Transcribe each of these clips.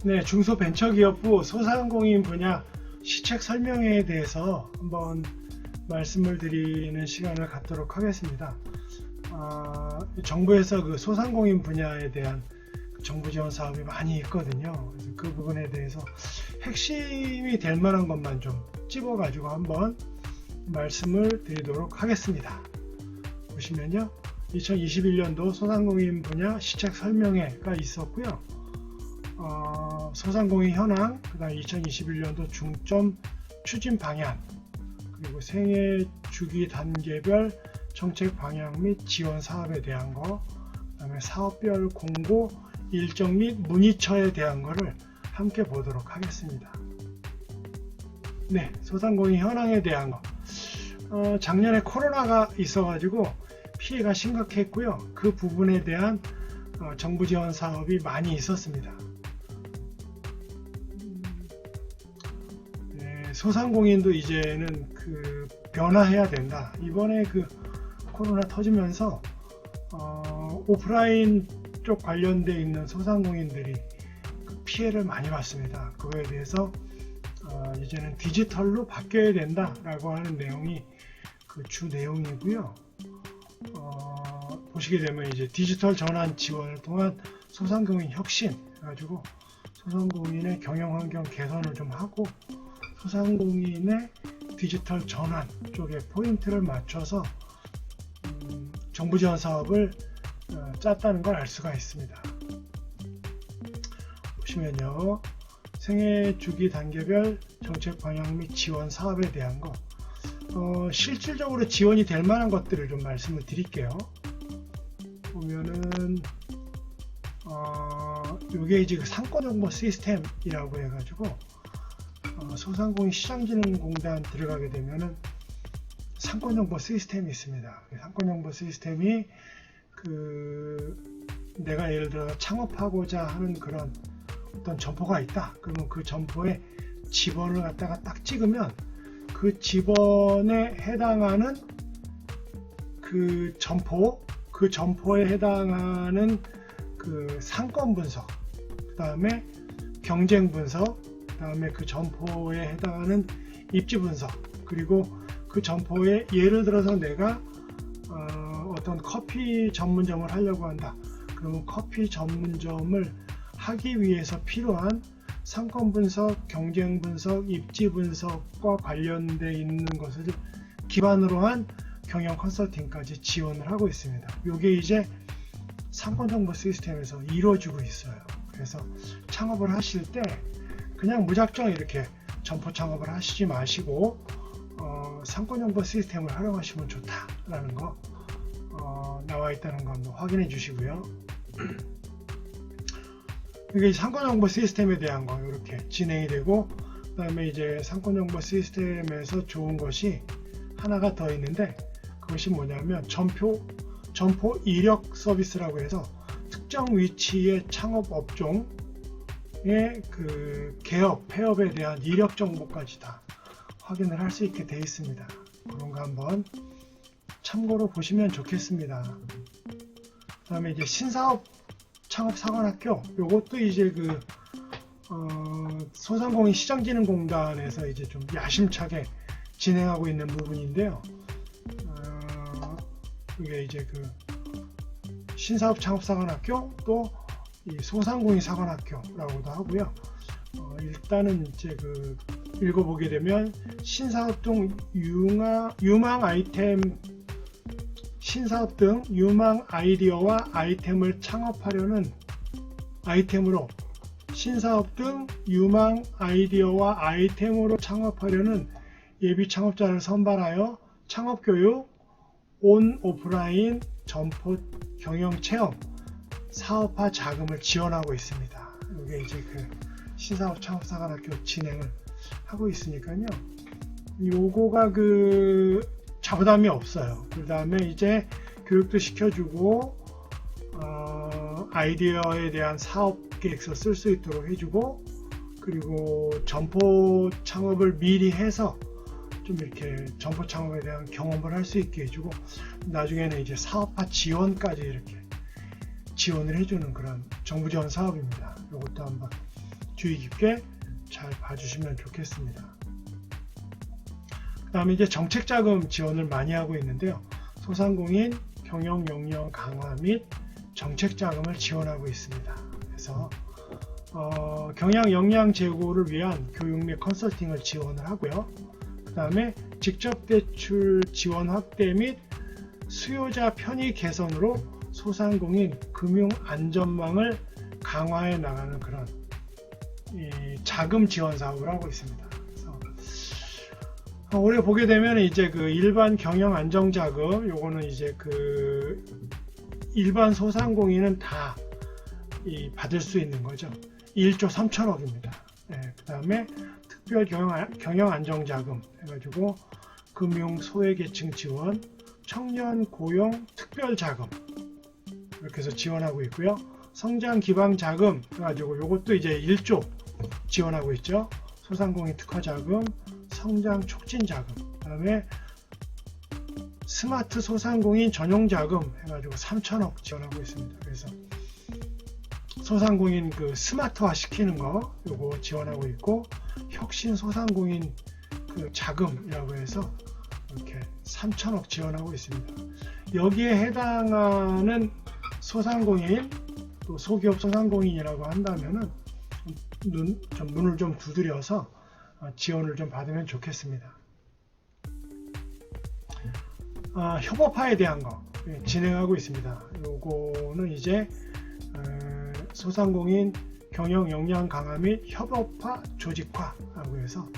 네, 중소벤처기업부 소상공인 분야 시책 설명회에 대해서 한번 말씀을 드리는 시간을 갖도록 하겠습니다. 정부에서 그 소상공인 분야에 대한 정부 지원 사업이 많이 있거든요. 그래서 그 부분에 대해서 핵심이 될 만한 것만 좀 찝어가지고 한번 말씀을 드리도록 하겠습니다. 보시면요, 2021년도 소상공인 분야 시책 설명회가 있었고요. 소상공인 현황, 그 다음 2021년도 중점 추진 방향, 그리고 생애 주기 단계별 정책 방향 및 지원 사업에 대한 거, 그 다음에 사업별 공고 일정 및 문의처에 대한 거를 함께 보도록 하겠습니다. 네, 소상공인 현황에 대한 거. 작년에 코로나가 있어가지고 피해가 심각했고요. 그 부분에 대한 정부 지원 사업이 많이 있었습니다. 소상공인도 이제는 그 변화해야 된다. 이번에 그 코로나 터지면서 오프라인 쪽 관련돼 있는 소상공인들이 그 피해를 많이 봤습니다. 그거에 대해서 이제는 디지털로 바뀌어야 된다라고 하는 내용이 그 주 내용이고요. 보시게 되면 이제 디지털 전환 지원을 통한 소상공인 혁신 해가지고 소상공인의 경영 환경 개선을 좀 하고 소상공인의 디지털 전환 쪽에 포인트를 맞춰서 정부 지원 사업을 짰다는 걸 알 수가 있습니다. 보시면요, 생애 주기 단계별 정책 방향 및 지원 사업에 대한 거, 실질적으로 지원이 될 만한 것들을 좀 말씀을 드릴게요. 보면은 이게 이제 그 상권정보 시스템이라고 해가지고 소상공인 시장진흥공단 들어가게 되면은 상권정보 시스템이 있습니다. 상권정보 시스템이 내가 예를 들어 창업하고자 하는 그런 어떤 점포가 있다. 그러면 그 점포에 지번을 갖다가 딱 찍으면 그 지번에 해당하는 그 점포에 해당하는 그 상권 분석, 그 다음에 경쟁 분석, 그 다음에 그 점포에 해당하는 입지 분석, 그리고 그 점포에 예를 들어서 내가 어떤 커피 전문점을 하려고 한다. 그러면 커피 전문점을 하기 위해서 필요한 상권 분석, 경쟁 분석, 입지 분석과 관련되어 있는 것을 기반으로 한 경영 컨설팅까지 지원을 하고 있습니다. 이게 이제 상권 정보 시스템에서 이루어지고 있어요. 그래서 창업을 하실 때 그냥 무작정 이렇게 점포 창업을 하시지 마시고 상권 정보 시스템을 활용하시면 좋다라는 거 나와 있다는 거 한번 확인해 주시고요. 이게 상권 정보 시스템에 대한 거 이렇게 진행이 되고, 그 다음에 이제 상권 정보 시스템에서 좋은 것이 하나가 더 있는데, 그것이 뭐냐면 점포 이력 서비스라고 해서 특정 위치의 창업 업종의 그 개업, 폐업에 대한 이력 정보까지 다 확인을 할 수 있게 되어 있습니다. 그런 거 한번 참고로 보시면 좋겠습니다. 그 다음에 이제 신사업 창업사관학교, 요것도 이제 그 소상공인 시장진흥공단에서 이제 좀 야심차게 진행하고 있는 부분인데요. 이게 이제 그 신사업 창업사관학교, 또 이 소상공인 사관학교라고도 하고요. 일단은 이제 그 읽어보게 되면 신사업 등 유망 아이템, 신사업 등 유망 아이디어와 아이템을 창업하려는 아이템으로, 신사업 등 유망 아이디어와 아이템으로 창업하려는 예비 창업자를 선발하여 창업교육, 온 오프라인 점포 경영 체험, 사업화 자금을 지원하고 있습니다. 이게 이제 그 신사업 창업사관학교 진행을 하고 있으니까요. 요거가 그 자부담이 없어요. 그 다음에 이제 교육도 시켜주고 아이디어에 대한 사업 계획서 쓸 수 있도록 해주고, 그리고 점포 창업을 미리 해서 좀 이렇게 점포 창업에 대한 경험을 할 수 있게 해주고, 나중에는 이제 사업화 지원까지 이렇게 지원을 해주는 그런 정부 지원 사업입니다. 이것도 한번 주의 깊게 잘 봐주시면 좋겠습니다. 그 다음에 이제 정책자금 지원을 많이 하고 있는데요. 소상공인 경영 역량 강화 및 정책자금을 지원하고 있습니다. 그래서 경영 역량 제고를 위한 교육 및 컨설팅을 지원을 하고요. 그 다음에 직접 대출 지원 확대 및 수요자 편의 개선으로 소상공인 금융 안전망을 강화해 나가는 그런 자금 지원 사업을 하고 있습니다. 그래서 올해 보게 되면 이제 그 일반 경영 안정 자금, 요거는 이제 그 일반 소상공인은 다 받을 수 있는 거죠. 1조 3천억입니다. 그 다음에 특별 경영 안정 자금 해가지고 금융 소외계층 지원, 청년 고용 특별 자금 이렇게 해서 지원하고 있고요. 성장 기반 자금 해가지고 요것도 이제 1조 지원하고 있죠. 소상공인 특화 자금, 성장 촉진 자금, 그다음에 스마트 소상공인 전용 자금 해가지고 3천억 지원하고 있습니다. 그래서 소상공인 그 스마트화 시키는 거 요거 지원하고 있고, 혁신 소상공인 그 자금이라고 해서 이렇게 3천억 지원하고 있습니다. 여기에 해당하는 소상공인 또 소기업 소상공인이라고 한다면은 문을 좀 두드려서 지원을 좀 받으면 좋겠습니다. 협업화에 대한 거 진행하고 있습니다. 요거는 이제 소상공인 경영 역량 강화 및 협업화 조직화라고 해서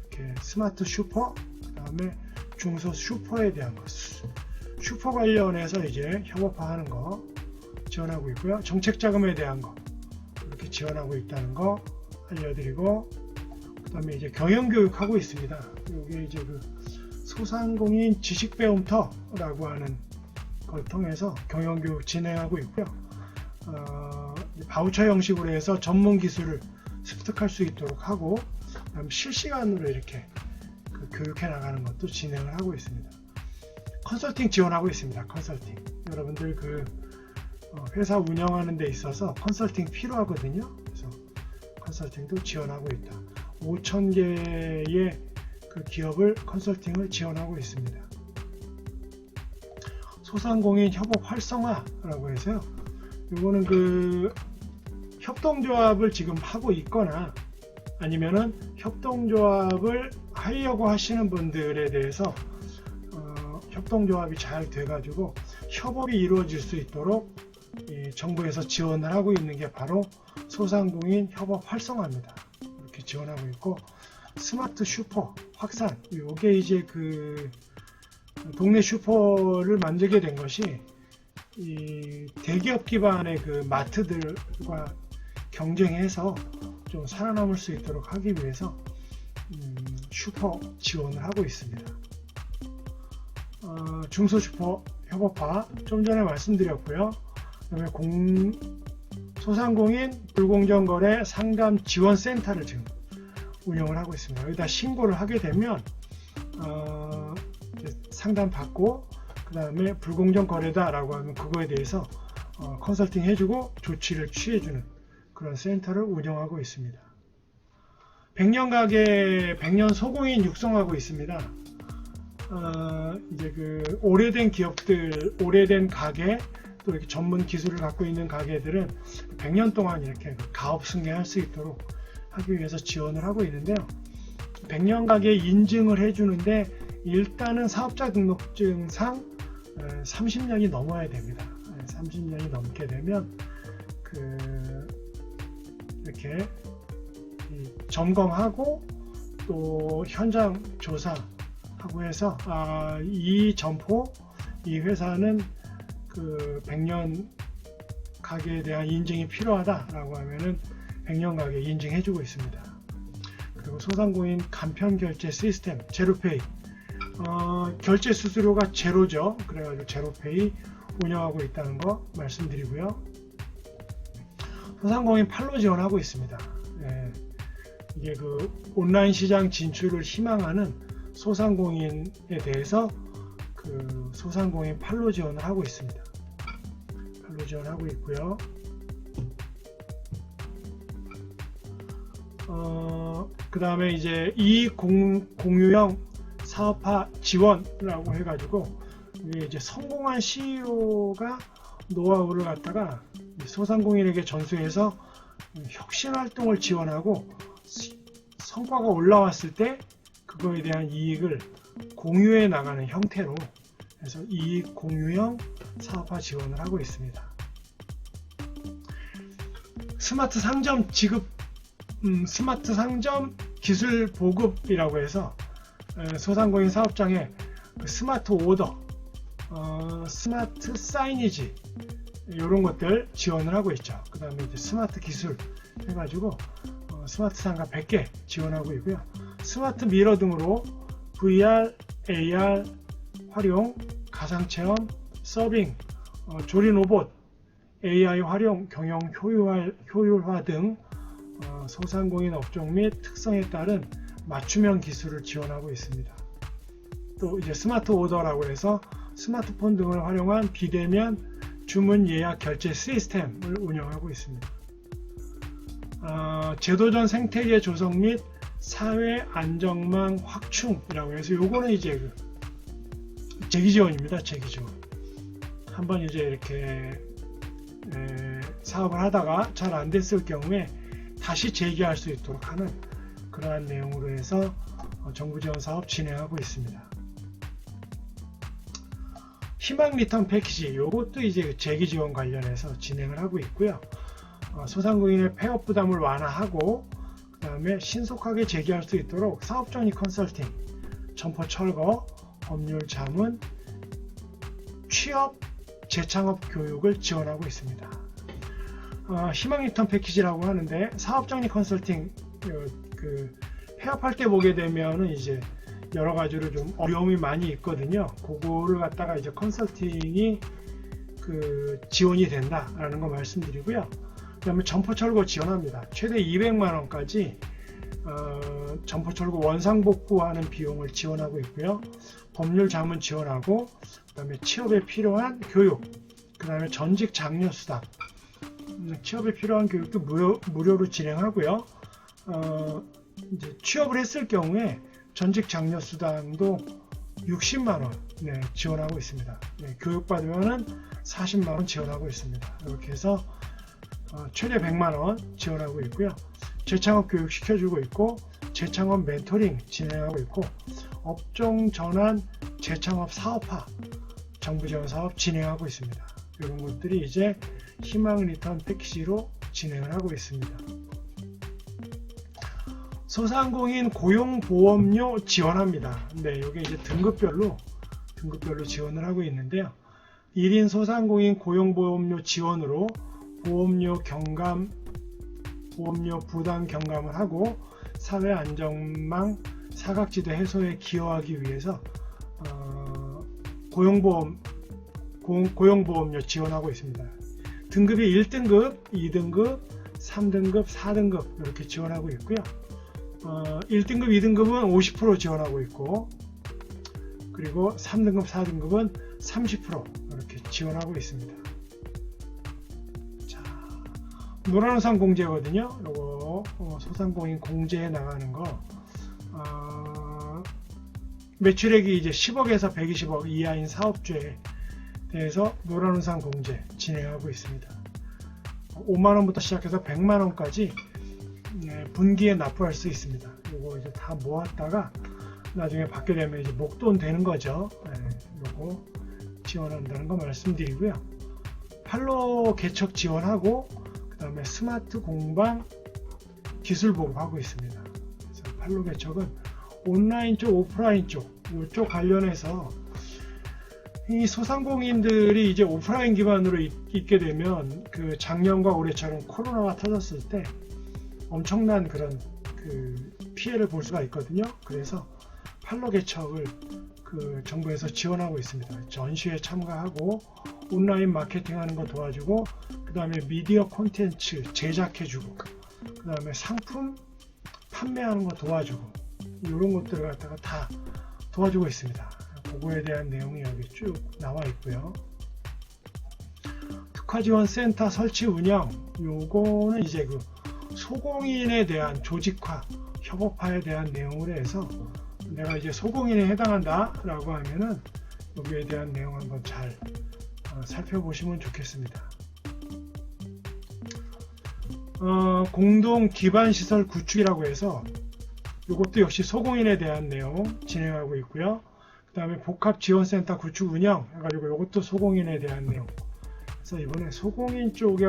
이렇게 스마트 슈퍼, 그다음에 중소 슈퍼에 대한 것, 슈퍼 관련해서 이제 협업화하는 거 지원하고 있고요. 정책 자금에 대한 거 이렇게 지원하고 있다는 거 알려드리고, 그다음에 이제 경영 교육하고 있습니다. 이게 이제 그 소상공인 지식 배움터라고 하는 걸 통해서 경영 교육 진행하고 있고요. 바우처 형식으로 해서 전문 기술을 습득할 수 있도록 하고, 그다음 실시간으로 이렇게 그 교육해 나가는 것도 진행을 하고 있습니다. 컨설팅 지원하고 있습니다. 컨설팅. 여러분들 그 회사 운영하는 데 있어서 컨설팅 필요하거든요. 그래서 컨설팅도 지원하고 있다. 5,000개의 그 기업을 컨설팅을 지원하고 있습니다. 소상공인 협업 활성화라고 해서요. 이거는 그 협동조합을 지금 하고 있거나 아니면은 협동조합을 하려고 하시는 분들에 대해서 협동조합이 잘 돼가지고 협업이 이루어질 수 있도록 정부에서 지원을 하고 있는 게 바로 소상공인 협업 활성화입니다. 이렇게 지원하고 있고, 스마트 슈퍼 확산, 이게 이제 그 동네 슈퍼를 만들게 된 것이 이 대기업 기반의 그 마트들과 경쟁해서 좀 살아남을 수 있도록 하기 위해서 슈퍼 지원을 하고 있습니다. 중소슈퍼 협업화 좀 전에 말씀드렸고요. 그다음에 소상공인 불공정거래 상담 지원센터를 지금 운영을 하고 있습니다. 여기다 신고를 하게 되면 상담 받고, 그 다음에 불공정거래다라고 하면 그거에 대해서 컨설팅 해주고 조치를 취해주는 그런 센터를 운영하고 있습니다. 100년 가게 100년 소공인 육성하고 있습니다. 이제 그 오래된 기업들, 오래된 가게, 또 이렇게 전문 기술을 갖고 있는 가게들은 100년 동안 이렇게 가업 승계할 수 있도록 하기 위해서 지원을 하고 있는데요. 100년 가게 인증을 해주는데 일단은 사업자 등록증상 30년이 넘어야 됩니다. 30년이 넘게 되면 이렇게 점검하고 또 현장 조사하고 해서 이 점포, 이 회사는 그 100년 가게에 대한 인증이 필요하다라고 하면은 100년 가게 인증해주고 있습니다. 그리고 소상공인 간편 결제 시스템 제로페이, 결제 수수료가 제로죠. 그래가지고 제로페이 운영하고 있다는 거 말씀드리고요. 소상공인 판로 지원하고 있습니다. 이게 그 온라인 시장 진출을 희망하는 소상공인에 대해서 그 소상공인 판로 지원을 하고 있습니다. 판로 지원하고 있고요. 그 다음에 이제 이익 공유형 사업화 지원이라고 해가지고 이게 이제 성공한 CEO가 노하우를 갖다가 소상공인에게 전수해서 혁신 활동을 지원하고 성과가 올라왔을 때 그거에 대한 이익을 공유해 나가는 형태로 해서 이익 공유형 사업화 지원을 하고 있습니다. 스마트 상점 지급, 스마트 상점 기술 보급이라고 해서 소상공인 사업장에 스마트 오더, 스마트 사이니지 이런 것들 지원을 하고 있죠. 그 다음에 이제 스마트 기술 해가지고 스마트 상가 100개 지원하고 있고요. 스마트 미러 등으로 VR, AR 활용, 가상체험, 서빙, 조리 로봇, AI 활용, 경영 효율화 등 소상공인 업종 및 특성에 따른 맞춤형 기술을 지원하고 있습니다. 또 이제 스마트 오더라고 해서 스마트폰 등을 활용한 비대면 주문 예약 결제 시스템을 운영하고 있습니다. 제도전 생태계 조성 및 사회 안정망 확충이라고 해서 요거는 이제 재기 지원입니다. 재기 지원. 한번 이제 이렇게 사업을 하다가 잘 안 됐을 경우에 다시 재기할 수 있도록 하는 그러한 내용으로 해서 정부 지원 사업 진행하고 있습니다. 희망 리턴 패키지 이것도 이제 재기 지원 관련해서 진행을 하고 있고요. 소상공인의 폐업 부담을 완화하고 그 다음에 신속하게 재기할 수 있도록 사업정리 컨설팅, 점포 철거, 법률 자문, 취업, 재창업 교육을 지원하고 있습니다. 희망 리턴 패키지라고 하는데 사업정리 컨설팅 폐업할 때 보게 되면은 이제 여러 가지로 좀 어려움이 많이 있거든요. 그거를 갖다가 이제 컨설팅이 지원이 된다라는 거 말씀드리고요. 그 다음에 점포 철거 지원합니다. 최대 200만 원까지 점포 철거 원상복구하는 비용을 지원하고 있고요. 법률 자문 지원하고 그 다음에 취업에 필요한 교육, 그 다음에 전직 장려 수당, 취업에 필요한 교육도 무료로 진행하고요. 이제 취업을 했을 경우에 전직 장려 수당도 60만 원 지원하고 있습니다. 교육받으면은 40만 원 지원하고 있습니다. 이렇게 해서 최대 100만 원 지원하고 있고요. 재창업 교육 시켜주고 있고 재창업 멘토링 진행하고 있고 업종 전환 재창업 사업화 정부 지원 사업 진행하고 있습니다. 이런 것들이 이제 희망 리턴 패키지로 진행을 하고 있습니다. 소상공인 고용보험료 지원합니다. 네, 이게 이제 등급별로 지원을 하고 있는데요. 1인 소상공인 고용보험료 지원으로 보험료 부담 경감을 하고 사회 안정망 사각지대 해소에 기여하기 위해서 고용보험료 지원하고 있습니다. 등급이 1등급, 2등급, 3등급, 4등급 이렇게 지원하고 있고요. 1등급, 2등급은 50% 지원하고 있고 그리고 3등급, 4등급은 30% 이렇게 지원하고 있습니다. 자, 노란우산 공제거든요. 요거 소상공인 공제에 나가는 거 매출액이 이제 10억에서 120억 이하인 사업주에 대해서 노란우산 공제 진행하고 있습니다. 5만원부터 시작해서 100만원까지 분기에 납부할 수 있습니다. 이거 이제 다 모았다가 나중에 받게 되면 이제 목돈 되는 거죠. 이거 지원한다는 거 말씀드리고요. 팔로 개척 지원하고 그 다음에 스마트 공방 기술 보급하고 있습니다. 그래서 팔로 개척은 온라인 쪽, 오프라인 쪽 이쪽 관련해서 이 소상공인들이 이제 오프라인 기반으로 있게 되면 그 작년과 올해처럼 코로나가 터졌을 때 엄청난 그런 피해를 볼 수가 있거든요. 그래서 팔로 개척을 정부에서 지원하고 있습니다. 전시회 참가하고 온라인 마케팅하는 거 도와주고 그 다음에 미디어 콘텐츠 제작해주고 그 다음에 상품 판매하는 거 도와주고 이런 것들을 갖다가 다 도와주고 있습니다. 그거에 대한 내용이 여기 쭉 나와 있고요. 특화지원센터 설치 운영 요거는 이제 소공인에 대한 조직화, 협업화에 대한 내용으로 해서 내가 이제 소공인에 해당한다 라고 하면은 여기에 대한 내용 한번 잘 살펴보시면 좋겠습니다. 공동 기반 시설 구축이라고 해서 이것도 역시 소공인에 대한 내용 진행하고 있고요. 그 다음에 복합지원센터 구축 운영 해가지고 이것도 소공인에 대한 내용. 그래서 이번에 소공인 쪽에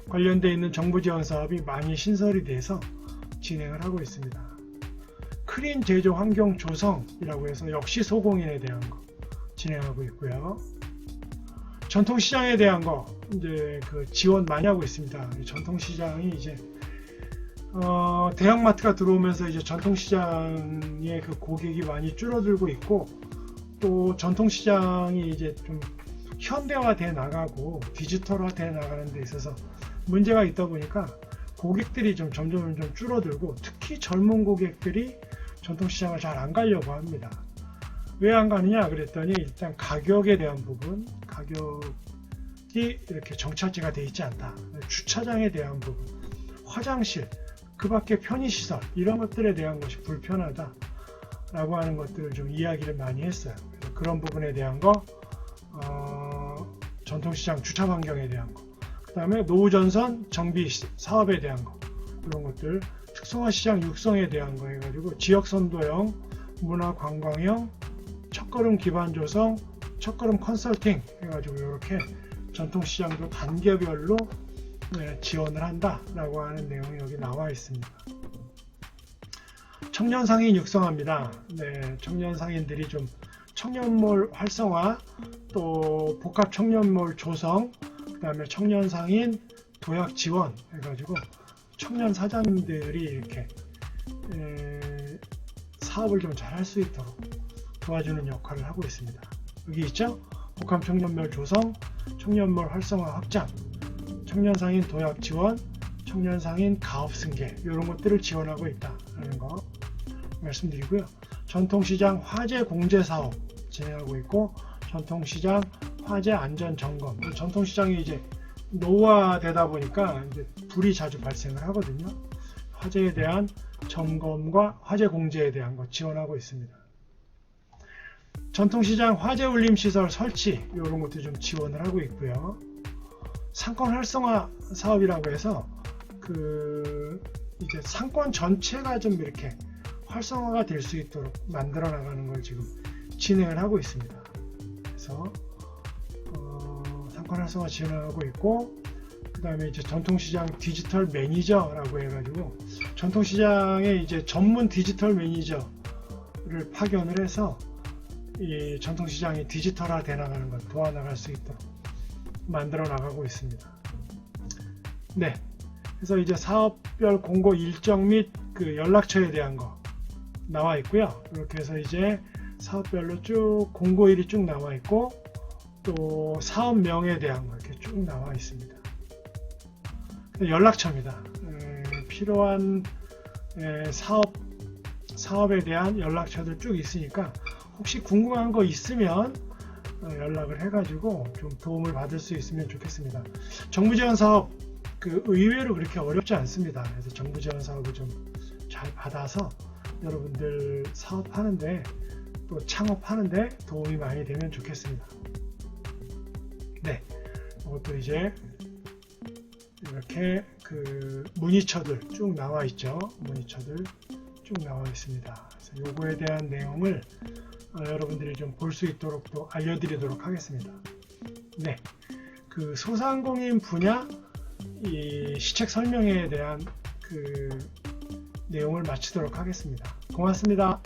관련되어 있는 정부 지원 사업이 많이 신설이 돼서 진행을 하고 있습니다. 크린 제조 환경 조성이라고 해서 역시 소공인에 대한 거 진행하고 있고요. 전통시장에 대한 거 이제 그 지원 많이 하고 있습니다. 전통시장이 이제 대형마트가 들어오면서 이제 전통시장의 그 고객이 많이 줄어들고 있고, 또 전통시장이 이제 좀 현대화돼 나가고 디지털화돼 나가는 데 있어서 문제가 있다 보니까 고객들이 좀 점점 줄어들고, 특히 젊은 고객들이 전통시장을 잘 안 가려고 합니다. 왜 안 가느냐 그랬더니 일단 가격에 대한 부분, 가격이 이렇게 정착지가 되어 있지 않다. 주차장에 대한 부분, 화장실, 그 밖에 편의시설 이런 것들에 대한 것이 불편하다 라고 하는 것들을 좀 이야기를 많이 했어요. 그런 부분에 대한 거, 전통시장 주차 환경에 대한 거, 그 다음에 노후전선 정비 사업에 대한 거, 이런 것들, 특성화시장 육성에 대한 거 해가지고 지역선도형, 문화관광형, 첫걸음 기반 조성, 첫걸음 컨설팅 해가지고 이렇게 전통시장도 단계별로 지원을 한다라고 하는 내용이 여기 나와 있습니다. 청년상인 육성합니다. 네, 청년상인들이 좀 청년몰 활성화, 또 복합 청년몰 조성, 그 다음에 청년상인 도약 지원 해가지고 청년 사장님들이 이렇게 사업을 좀 잘 할 수 있도록 도와주는 역할을 하고 있습니다. 여기 있죠? 복합 청년몰 조성, 청년몰 활성화 확장, 청년상인 도약 지원, 청년상인 가업 승계, 이런 것들을 지원하고 있다는 거 말씀드리고요. 전통시장 화재 공제 사업 진행하고 있고, 전통시장 화재 안전 점검. 전통시장이 이제 노후화되다 보니까 이제 불이 자주 발생을 하거든요. 화재에 대한 점검과 화재 공제에 대한 거 지원하고 있습니다. 전통시장 화재 울림 시설 설치, 이런 것도 좀 지원을 하고 있고요. 상권 활성화 사업이라고 해서 이제 상권 전체가 좀 이렇게 활성화가 될 수 있도록 만들어 나가는 걸 지금 진행을 하고 있습니다. 그래서 상권 활성화 진행하고 있고, 그 다음에 이제 전통시장 디지털 매니저라고 해가지고 전통시장에 이제 전문 디지털 매니저를 파견을 해서 이 전통시장이 디지털화 돼 나가는 걸 도와나갈 수 있도록 만들어 나가고 있습니다. 네, 그래서 이제 사업별 공고 일정 및 그 연락처에 대한 거 나와 있고요. 이렇게 해서 이제 사업별로 쭉 공고일이 쭉 나와 있고, 또 사업명에 대한 거 이렇게 쭉 나와 있습니다. 연락처입니다. 필요한 사업에 대한 연락처들 쭉 있으니까 혹시 궁금한 거 있으면 연락을 해가지고 좀 도움을 받을 수 있으면 좋겠습니다. 정부 지원 사업 의외로 그렇게 어렵지 않습니다. 그래서 정부 지원 사업을 좀 잘 받아서 여러분들 사업하는데 또 창업하는데 도움이 많이 되면 좋겠습니다. 네, 이것도 이제 이렇게 문의처들 쭉 나와 있죠. 문의처들 쭉 나와 있습니다. 그래서 요거에 대한 내용을 여러분들이 좀 볼 수 있도록 또 알려드리도록 하겠습니다. 네, 소상공인 분야 이 시책 설명에 대한 내용을 마치도록 하겠습니다. 고맙습니다.